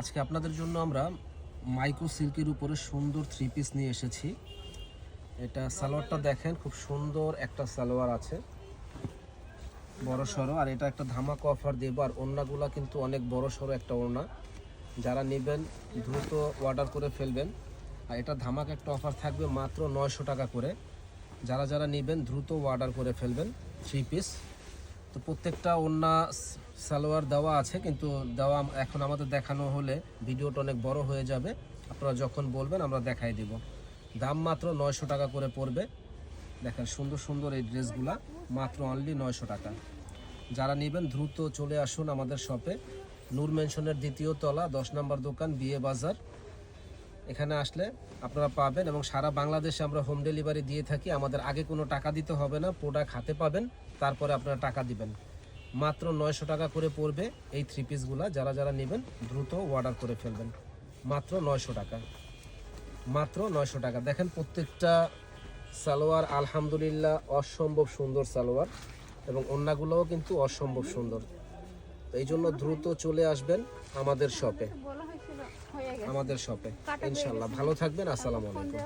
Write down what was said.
আজকে আপনাদের জন্য আমরা মাইক্রো সিল্কের উপরে সুন্দর থ্রি পিস নিয়ে এসেছি। এটা সালোয়ারটা দেখেন, খুব সুন্দর একটা সালোয়ার আছে, বড় সড়ো। আর এটা একটা ধামাকা অফার দেব। আর ওড়নাগুলো কিন্তু অনেক বড় সড়ো একটা ওড়না, যারা নেবেন দ্রুত অর্ডার করে ফেলবেন। আর এটা ধামাকা একটা অফার থাকবে মাত্র 900 টাকা করে। যারা যারা নেবেন দ্রুত অর্ডার করে ফেলবেন থ্রি পিস। তো প্রত্যেকটা ওড়না সালোয়ার দেওয়া আছে, কিন্তু দেওয়া এখন আমাদের দেখানো হলে ভিডিওটা অনেক বড় হয়ে যাবে। আপনারা যখন বলবেন আমরা দেখাই দিব। দাম মাত্র 900 টাকা করে পড়বে। দেখেন সুন্দর সুন্দর এই ড্রেসগুলা মাত্র অনলি 900 টাকা। যারা নেবেন দ্রুত চলে আসুন আমাদের শপে, নূর মেনশনের 2য় তলা, 10 নম্বর দোকান, বিয়ে বাজার। এখানে আসলে আপনারা পাবেন এবং সারা বাংলাদেশে আমরা হোম ডেলিভারি দিয়ে থাকি। আমাদের আগে কোনো টাকা দিতে হবে না, প্রোডাক্ট হাতে পাবেন, তারপরে আপনারা টাকা দিবেন। মাত্র 900 টাকা করে পড়বে এই থ্রি পিসগুলা। যারা যারা নেবেন দ্রুত অর্ডার করে ফেলবেন। মাত্র 900 টাকা, মাত্র 900 টাকা। দেখেন প্রত্যেকটা সালোয়ার আলহামদুলিল্লাহ অসম্ভব সুন্দর সালোয়ার, এবং ওড়নাগুলোও কিন্তু অসম্ভব সুন্দর। তো এই জন্য দ্রুত চলে আসবেন আমাদের শপে, ইনশাল্লাহ। ভালো থাকবেন। আসসালামু আলাইকুম।